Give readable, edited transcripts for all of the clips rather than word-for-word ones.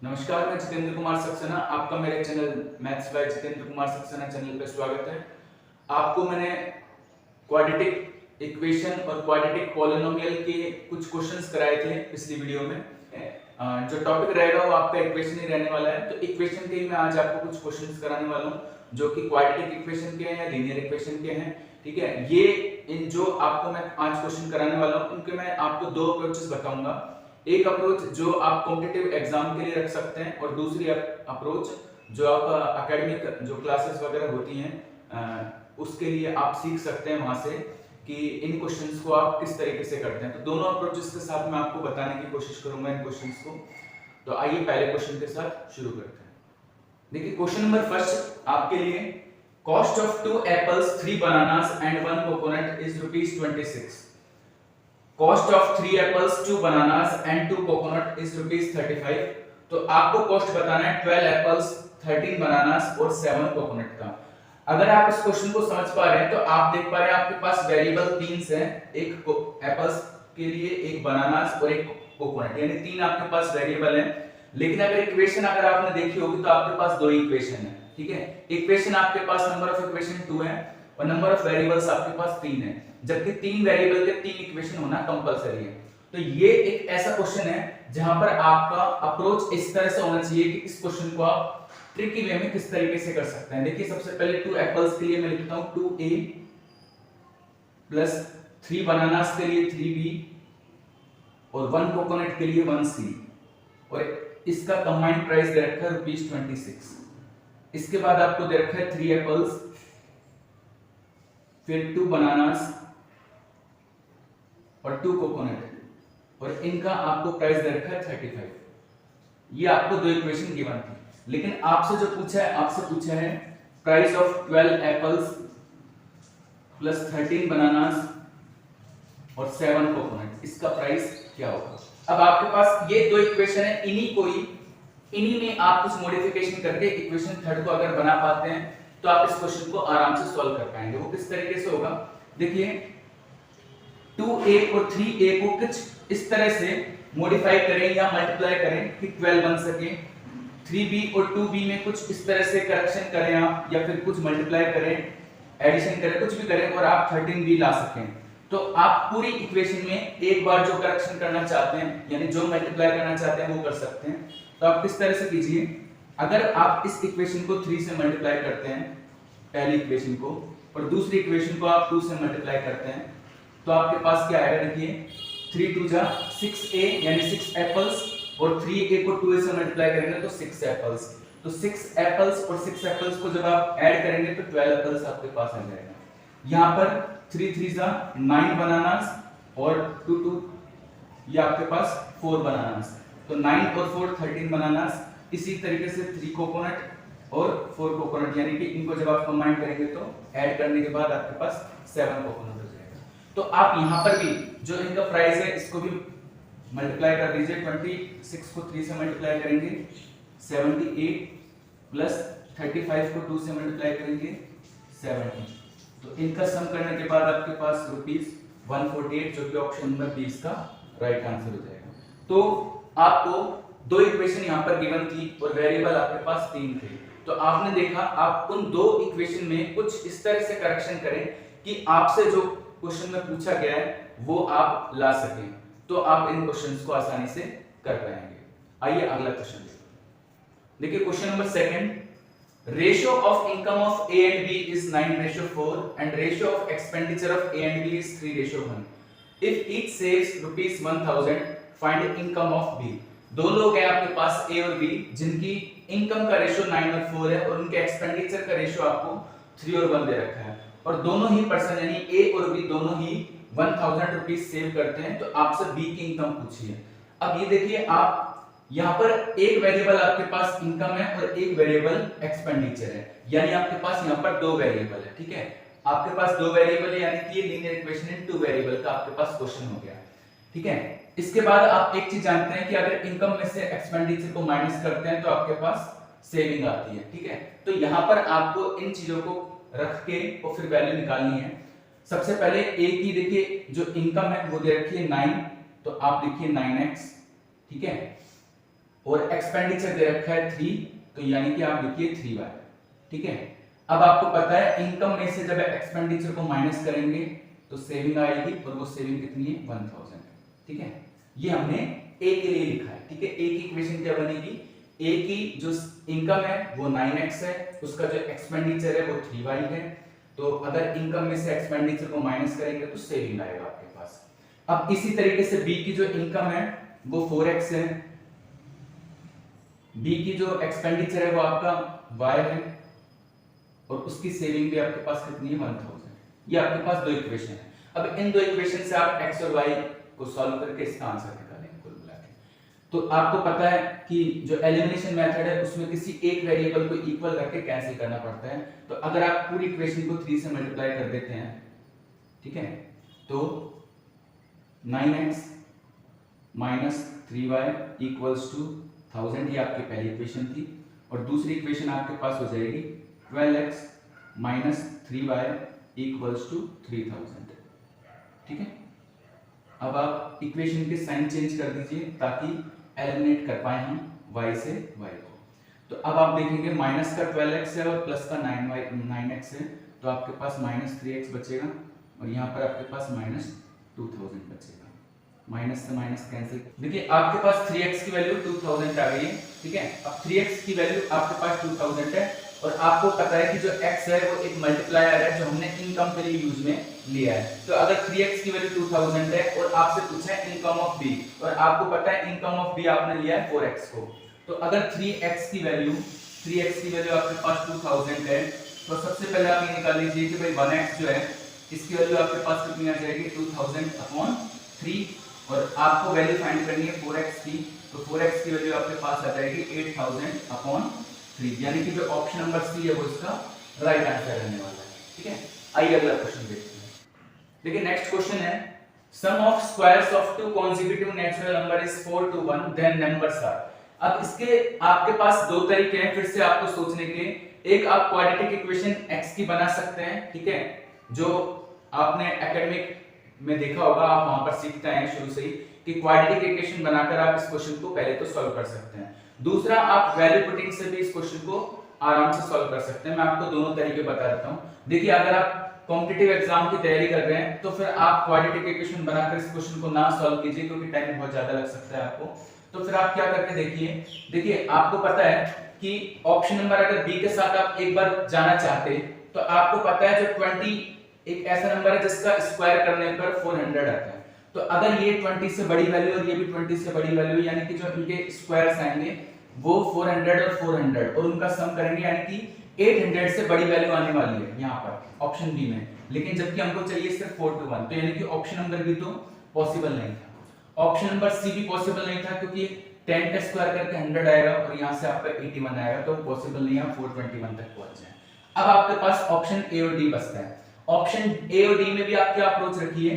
नमस्कार, मैं जितेंद्र कुमार सक्सेना। आपका मेरे channel maths by Jitendra Kumar Saxena channel पर स्वागत है। आपको मैंने क्वाड्रेटिक इक्वेशन और क्वाड्रेटिक पॉलिनोमियल के कुछ क्वेश्चंस कराए थे पिछली वीडियो में। जो टॉपिक रहेगा वो आपका इक्वेशन ही रहने वाला है। तो इक्वेशन के ही मैं आज आपको कुछ क्वेश्चंस कराने वाला हूँ जो कि क्वाड्रेटिक इक्वेशन के हैं या लीनियर इक्वेशन के हैं। ठीक है, ये इन जो आपको मैं 5 क्वेश्चन कराने वाला हूँ उनके मैं आपको 2 अप्रोचेस बताऊंगा। एक अप्रोच जो आप कॉम्पिटिटिव एग्जाम के लिए रख सकते हैं और दूसरी अप्रोच जो आप एकेडमिक जो क्लासेस वगैरह होती हैं उसके लिए आप सीख सकते हैं वहां से कि इन क्वेश्चंस को आप किस तरीके से करते हैं। तो दोनों अप्रोचेस के साथ मैं आपको बताने की कोशिश करूंगा इन क्वेश्चंस को। तो आइए पहले क्वेश्चन के साथ शुरू करते हैं। देखिए क्वेश्चन नंबर फर्स्ट आपके लिए, cost of 2 apples 3 bananas and 1 coconut is ₹26। Cost of 3 apples 2 bananas and 2 coconut is ₹35। तो आपको कॉस्ट बताना है 12 एप्पल्स 13 बनानास और 7 कोकोनट का। अगर आप इस क्वेश्चन को समझ पा रहे हैं तो आप देख पा रहे हैं आपके पास वेरिएबल 3 हैं, एक एप्पल्स के लिए, एक बनानास और एक कोकोनट, यानी 3 आपके पास वेरिएबल हैं। लेकिन अगर इक्वेशन अगर आपने देखी होगी तो आपके पास 2 इक्वेशन है। ठीक है, इक्वेशन आपके पास नंबर ऑफ इक्वेशन 2 है और नंबर ऑफ वेरिएबल्स आपके पास 3 है, जबकि 3 वेरिएबल के 3 इक्वेशन होना कंपलसरी है। तो ये एक ऐसा क्वेश्चन है जहां पर आपका अप्रोच इस तरह से होना चाहिए कि इस क्वेश्चन को आप ट्रिकी वे में किस तरीके से कर सकते हैं। देखिए सबसे पहले 2 एप्पल्स के लिए मैं लिखता हूं 2a प्लस 3 बनानास के लिए 3b और 1 कोकोनट के लिए 1c और इसका कंबाइंड प्राइस दे रखा है ₹26। इसके बाद आपको दे रखा है 3 एप्पल्स, फिर 2 बनानास और 2 कोकोनट और इनका आपको प्राइस दे रखा है 35। ये आपको 2 इक्वेशन गिवन थी, लेकिन आपसे जो पूछा है, आपसे पूछा है price of 12 apples plus 13 bananas और 7 कोकोनट, इसका प्राइस क्या होगा। अब आपके पास ये 2 इक्वेशन है, इन्हीं में आप कुछ मॉडिफिकेशन करके इक्वेशन थर्ड को अगर बना पाते हैं तो आप इस क्वेश्चन को आराम से सॉल्व कर पाएंगे। वो किस तरीके से होगा, देखिए 2a और 3a को कुछ इस तरह से मॉडिफाई करें या मल्टीप्लाई करें कि 12 बन सके। 3b और 2b में कुछ इस तरह से करेक्शन करें आप, या फिर कुछ मल्टीप्लाई करें, एडिशन करें, कुछ भी करें और आप 13b ला सकें। तो आप पूरी इक्वेशन में एक बार जो करेक्शन करना चाहते हैं यानी जो मल्टीप्लाई करना चाहते हैं वो कर सकते हैं। तो आप किस तरह से कीजिए, अगर आप इस इक्वेशन को 3 से मल्टीप्लाई करते हैं पहली इक्वेशन को, और दूसरी इक्वेशन को आप 2 से मल्टीप्लाई करते हैं तो आपके पास क्या आएगा, देखिए 3 2 जा 6a यानी 6 एप्पल्स और 3a को 2a से मल्टीप्लाई करेंगे तो 6 एप्पल्स। तो 6 एप्पल्स और 6 एप्पल्स को जब आप ऐड करेंगे तो 12 एप्पल्स आपके पास आ जाएगा। यहां पर 3 3 जा 9 बनानास और 2 2 ये आपके पास 4 बनानास, तो 9 और 4 13 बनानास। इसी तरीके से 3 कोकोनट और 4 कोकोनट, यानी कि इनको जब आप कंबाइन करेंगे तो ऐड करने के बाद आपके पास 7 कोकोनट हो जाएगा। तो आप यहां पर भी जो इनका प्राइस है इसको भी मल्टीप्लाई कर दीजिए। 26 को 3 से मल्टीप्लाई करेंगे 78 प्लस 35 को 2 से मल्टीप्लाई करेंगे 70। तो इनका सम करने के बाद आपके पास ₹148, जो कि ऑप्शन नंबर 20 का राइट आंसर हो जाएगा। तो आपको 2 इक्वेशन यहां पर गिवन थी और वेरिएबल आपके पास 3 थे। तो आपने देखा आप उन 2 इक्वेशन में कुछ इस तरह से करेक्शन करें कि आपसे जो क्वेश्चन में पूछा गया है वो आप ला सकें, तो आप इन क्वेश्चंस को आसानी से कर पाएंगे। आइए अगला क्वेश्चन देखिए। Question number second, ratio of income of A and B is 9:4 and ratio of expenditure of A and B is 3:1. If each saves ₹1000, find income of B. दो लोग हैं आपके पास A और B जिनकी इनकम का ratio 9 और 4 है और उनके एक्सपेंडिचर का रेशियो आपको 3 और 1 दे रखा है, और दोनों ही पर्सन यानी A और B दोनों ही ₹1000 सेव करते हैं। तो आपसे B की इनकम पूछिए। अब ये देखिए, आप यहाँ पर एक वेरिएबल आपके पास इनकम है और एक वेरिएबल एक्सपेंडिचर है, यानी आपके पास यहाँ पर 2 वेरिएबल है। ठीक है, आपके पास 2 वेरिएबल है, यानी कि ये लीनियर इक्वेशन इन 2 वेरिएबल का आपके पास क्वेश्चन हो गया। ठीक है, इसके बाद आप एक चीज जानते हैं कि अगर इनकम में से एक्सपेंडिचर को माइनस करते हैं तो आपके पास सेविंग आती है। ठीक है, तो यहाँ पर आपको इन चीजों को रख के और फिर वैल्यू निकालनी है। सबसे पहले ए की देखिए जो इनकम है वो दे रखी है 9, तो आप लिखिए 9x। ठीक है, और एक्सपेंडिचर दे रखा है 3, तो यानी कि आप लिखिए 3y। ठीक है, अब आपको पता है इनकम में से जब एक्सपेंडिचर को माइनस करेंगे तो सेविंग आएगी, और वो सेविंग कितनी है 1000। ठीक है, ये हमने ए के लिए लिखा है। ठीक है, ए की इक्वेशन क्या बनेगी, ए की जो इनकम है वो 9x है, उसका जो एक्सपेंडिचर है वो 3y है, तो अगर इनकम में से एक्सपेंडिचर को माइनस करेंगे तो सेविंग आएगा आपके पास। अब इसी तरीके से बी की जो इनकम है वो 4x है, बी की जो एक्सपेंडिचर है वो आपका y है, और उसकी सेविंग भी आपके पास कितनी है 1000। ये आपके पास दो इक्वेशन है। अब इन दो इक्वेशन से आप x और y को सॉल्व करके इसका आंसर निकालेंगे कुल मिला के। तो आपको पता है कि जो एलिमिनेशन मेथड है उसमें किसी एक वेरिएबल को इक्वल करके कैंसिल करना पड़ता है। तो अगर आप पूरी इक्वेशन को 3 से मल्टीप्लाई कर देते हैं, ठीक है, तो 9x minus 3y equals to 1000, ये आपकी पहली इक्वेशन थी। और दूसरी इक्वेशन आपके पास हो जाएगी 12x minus 3y equals to 3000। ठीक है, अब आप इक्वेशन के साइन चेंज कर दीजिए ताकि एलिमिनेट कर पाए हम y से y को। तो अब आप देखेंगे माइनस का 12x है और प्लस का 9x है, तो आपके पास माइनस 3x बचेगा, और यहाँ पर आपके पास माइनस 2000 बचेगा। माइनस से माइनस कैंसिल, देखिए आपके पास 3x की वैल्यू 2000 आ गई है। ठीक है, अब 3x की वैल्यू आपके पास 2000 है, और आपको पता है कि जो x है वो एक मल्टीप्लायर है जो हमने इनकम के लिए यूज में लिया है। तो अगर 3x की वैल्यू 2000 है और आपसे पूछा है इनकम ऑफ b, और आपको पता है इनकम ऑफ b आपने लिया है 4x को, तो अगर 3x की वैल्यू आपके पास 2000 है, तो सबसे पहले आप ये निकाल लीजिए कि भाई 1x जो है इसकी वैल्यू आपके पास कितनी आ जाएगी 2000/3, और आपको वैल्यू फाइंड करनी है 4x की, तो 4x की वैल्यू आपके पास आ जाएगी 8000/3, यानी कि जो ऑप्शन नंबर सी है वो इसका राइट आंसर रहने वाला है। ठीक है, आइए अगला क्वेश्चन देखते हैं। देखिए नेक्स्ट क्वेश्चन है sum of squares of two consecutive natural number is 4 to 1, then numbers are. अब इसके आपके पास दो तरीके हैं फिर से आपको सोचने के। एक आप क्वाड्रेटिक इक्वेशन x की बना सकते हैं, ठीक है, जो आपने एकेडमिक में देखा होगा, आप वहां पर सीखते हैं शुरू से ही कि क्वाड्रेटिक इक्वेशन बनाकर आप इस क्वेश्चन को पहले तो सॉल्व कर सकते हैं। दूसरा, आप वैल्यू पुटिंग से भी इस क्वेश्चन को आराम से सॉल्व कर सकते हैं। मैं आपको दोनों तरीके बता देता हूं। देखिए अगर आप कॉम्पिटिटिव एग्जाम की तैयारी कर रहे हैं तो फिर आप क्वाड्रेटिक इक्वेशन बनाकर इस क्वेश्चन को ना सॉल्व कीजिए, क्योंकि टाइम बहुत ज्यादा लग सकता है आपको। तो फिर आप क्या करके देखिए आपको पता है कि ऑप्शन नंबर अगर बी के साथ आप एक बार जाना चाहते तो आपको पता है जो 20 एक ऐसा नंबर है जिसका स्क्वायर करने पर 400 आता है। तो अगर ये 20 से बड़ी वैल्यू और ये भी 20 से बड़ी वैल्यू, यानी कि जो इनके स्क्वायर्स आएंगे वो 400 और 400 और उनका सम करेंगे, यानी कि 800 से बड़ी वैल्यू आने वाली है यहाँ पर ऑप्शन बी में। लेकिन जबकि हमको चाहिए सिर्फ 4 to 1, तो यानी कि ऑप्शन नंबर बी तो पॉसिबल नहीं था। ऑप्शन नंबर सी भी पॉसिबल नहीं था क्योंकि 10 का स्क्वायर करके 100 आएगा और यहाँ से आपका 81 आएगा, तो पॉसिबल नहीं है 421 तक पहुंच जाए। अब आपके पास ऑप्शन ए और डी बचता है। ऑप्शन ए और डी में भी आप क्या अप्रोच रखिए,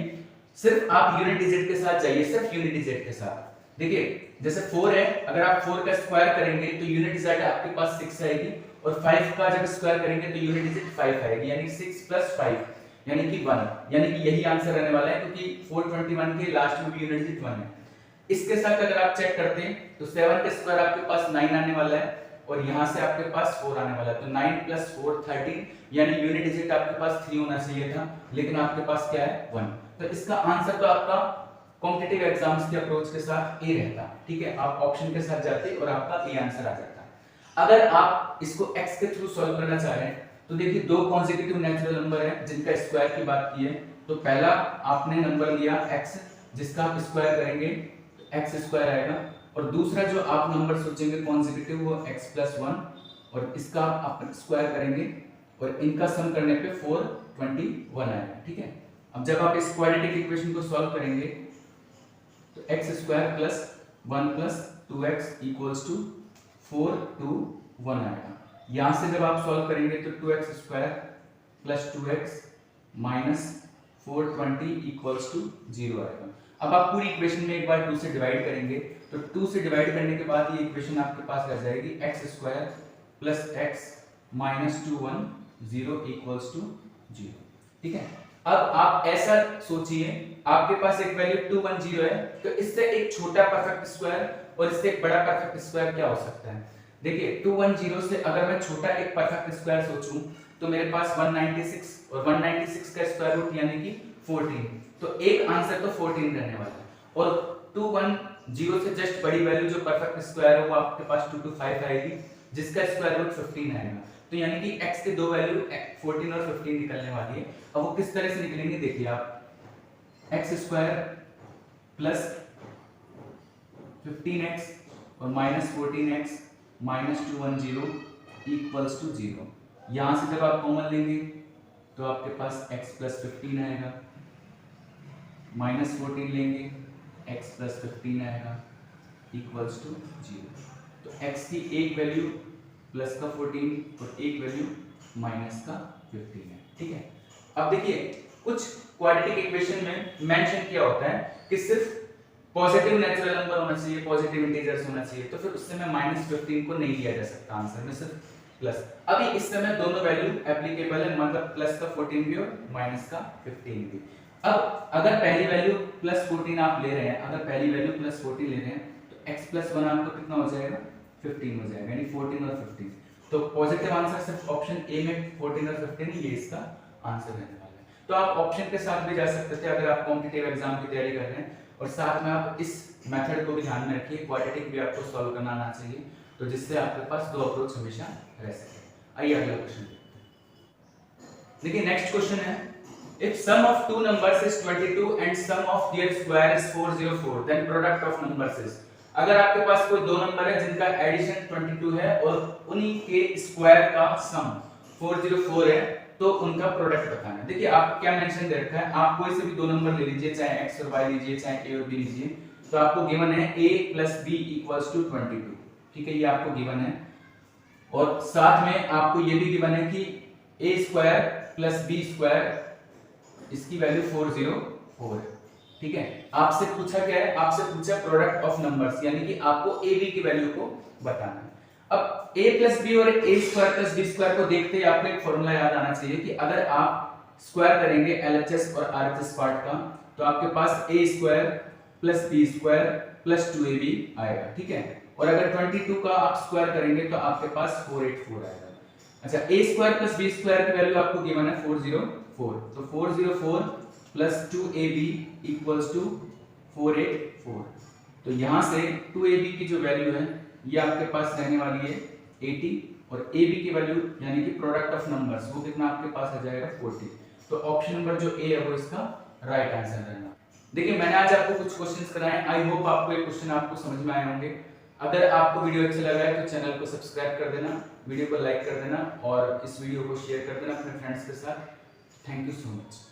सिर्फ आप यूनिट डिजिट के साथ जाइए, सिर्फ यूनिट डिजिट के साथ। देखिए जैसे 4 है, अगर आप 4 का स्क्वायर करेंगे तो यूनिट डिजिट आपके पास 6 आएगी, और 5 का जब स्क्वायर करेंगे तो यूनिट डिजिट 5 आएगी, यानी 6 + 5 यानी कि 1, यानी कि यही आंसर रहने वाला है क्योंकि 421 के लास्ट में भी यूनिट डिजिट 1 है। इसके साथ अगर आप चेक करते हैं तो 7 का स्क्वायर आपके पास 9 आने वाला है, और यहां से आपके पास 4 आने वाला है, तो 9 + 4 13, यानी यूनिट डिजिट आपके पास 3 होना चाहिए था, लेकिन आपके पास क्या है 1। तो इसका आंसर तो आपका कॉम्पिटिटिव एग्जाम्स के अप्रोच के साथ ए रहता। ठीक है, आप ऑप्शन के साथ जाते और आपका ए आंसर आ जाता। अगर आप इसको x के थ्रू सॉल्व करना चाह रहे हैं तो देखिए दो कॉन्सेक्यूटिव नेचुरल नंबर है जिनका स्क्वायर की बात की है, तो पहला आपने नंबर लिया x जिसका आप स्क्वायर करेंगे तो x स्क्वायर आएगा, और दूसरा जो आप नंबर सोचेंगे कॉन्सेक्यूटिव वो x + 1, और इसका आप स्क्वायर करेंगे और इनका सम करने पे 421 आएगा। ठीक है, अब जब आप इस क्वाड्रेटिक इक्वेशन को सॉल्व करेंगे तो x² + 1 + 2x = 421 आएगा। यहां से जब आप सॉल्व करेंगे तो 2x² + 2x - 420 = 0 आएगा। अब आप पूरी इक्वेशन में एक बार 2 से डिवाइड करेंगे तो 2 से डिवाइड करने के बाद ये इक्वेशन आपके पास रह जाएगी x² + x - 210 = 0। ठीक है, अब आप ऐसा सोचिए आपके पास एक वैल्यू 210 है, तो इससे एक छोटा परफेक्ट स्क्वायर और इससे एक बड़ा परफेक्ट स्क्वायर क्या हो सकता है? देखिए 210 से अगर मैं छोटा एक परफेक्ट स्क्वायर सोचूं तो मेरे पास 196 और 196 का स्क्वायर रूट यानी कि 14, तो एक आंसर तो 14 रहने वाला है। और 210 से जस्ट बड़ी वैल्यू जो परफेक्ट स्क्वायर है वो आपके पास 225 आएगी, जिसका स्क्वायर रूट 15 आएगा। तो यानी कि x के दो वैल्यू 14 और 15 निकलने वाली है। अब वो किस तरह से निकलेंगे देखिए आप, x स्क्वायर प्लस 15x और minus 14x minus 210 equals to 0। यहां से जब आप कॉमन लेंगे तो आपके पास x प्लस 15 आएगा, माइनस 14 लेंगे x प्लस 15 आएगा इक्वल्स टू 0। तो x की एक वैल्यू प्लस का 14 और एक वैल्यू माइनस का 15 है, ठीक है। अब देखिए कुछ क्वाड्रेटिक इक्वेशन में मेंशन किया होता है कि सिर्फ पॉजिटिव नेचुरल नंबर होना चाहिए, पॉजिटिव इंटीजर्स होना चाहिए, तो फिर उससे में -15 को नहीं लिया जा सकता आंसर में, सिर्फ प्लस। अभी इस समय दोनों वैल्यू एप्लीकेबल है, मतलब प्लस का 14 भी और माइनस का 15 भी। अब अगर पहली वैल्यू प्लस 14 आप ले रहे हैं, अगर पहली वैल्यू प्लस 14 ले रहे हैं तो x प्लस 1 आपको कितना हो जाएगा? 15 हो जाएगा, यानी 14 और 15। तो पॉजिटिव आंसर सिर्फ ऑप्शन ए में 14 और 15, ये इसका आंसर रहने वाला है। तो आप ऑप्शन के साथ भी जा सकते थे अगर आप कॉम्पिटिटिव एग्जाम की तैयारी कर रहे हैं, और साथ में आप इस मेथड को भी ध्यान में रखिए, क्वाड्रेटिक भी आपको सॉल्व करना आना चाहिए, तो जिससे आपके पास दो अप्रोच हमेशा रह सके। आइए अगला क्वेश्चन देखिए। नेक्स्ट क्वेश्चन है, if sum of two numbers is 22 and sum of their square is 404 then product of numbers is. अगर आपके पास कोई दो नंबर है जिनका एडिशन 22 है और उन्हीं के स्क्वायर का सम 404 है, तो उनका प्रोडक्ट बताना है। देखिए आप क्या मेंशन दे रखा है, आप कोई से भी दो नंबर ले लीजिए, चाहे x और y लीजिए, चाहे a और b लीजिए, तो आपको गिवन है a plus b equals to 22, ठीक है, ये आपको गिवन है। और साथ में आपको ये भी गिवन है कि a square plus b square इसकी वैल्यू 404 है, ठीक है। आपसे पूछा क्या है? आपसे पूछा प्रोडक्ट ऑफ नंबर्स, यानी कि आपको a b की वैल्यू को बताना है। अब a प्लस बी और a square plus B square को देखते ही आपको एक फॉर्मूला याद आना चाहिए कि अगर आप स्क्वायर करेंगे LHS और RHS पार्ट का, तो आपके पास a square plus B square plus 2ab आएगा, ठीक है। और अगर 22 का आप स्क्वायर करेंगे तो आपके पास 484 आएगा। अच्छा, a square plus b square की वैल्यू आपको गिवन है 404, तो 404 प्लस 2ab इक्वल्स टू 484। तो यहां से 2ab की जो वैल्यू है ये आपके पास रहने वाली है 80, और ab की वैल्यू यानी कि प्रोडक्ट ऑफ नंबर्स वो कितना आपके पास आ जाएगा 40। तो ऑप्शन नंबर जो ए है वो इसका राइट आंसर रहना। देखिए मैंने आज आपको कुछ क्वेश्चंस कराए, आई होप आपको ये क्वेश्चन आपको समझ में आए होंगे। अगर आपको वीडियो अच्छा लगा है तो चैनल को सब्सक्राइब कर देना, वीडियो को लाइक कर देना और इस वीडियो को शेयर कर देना अपने फ्रेंड्स के साथ। Thank you so much.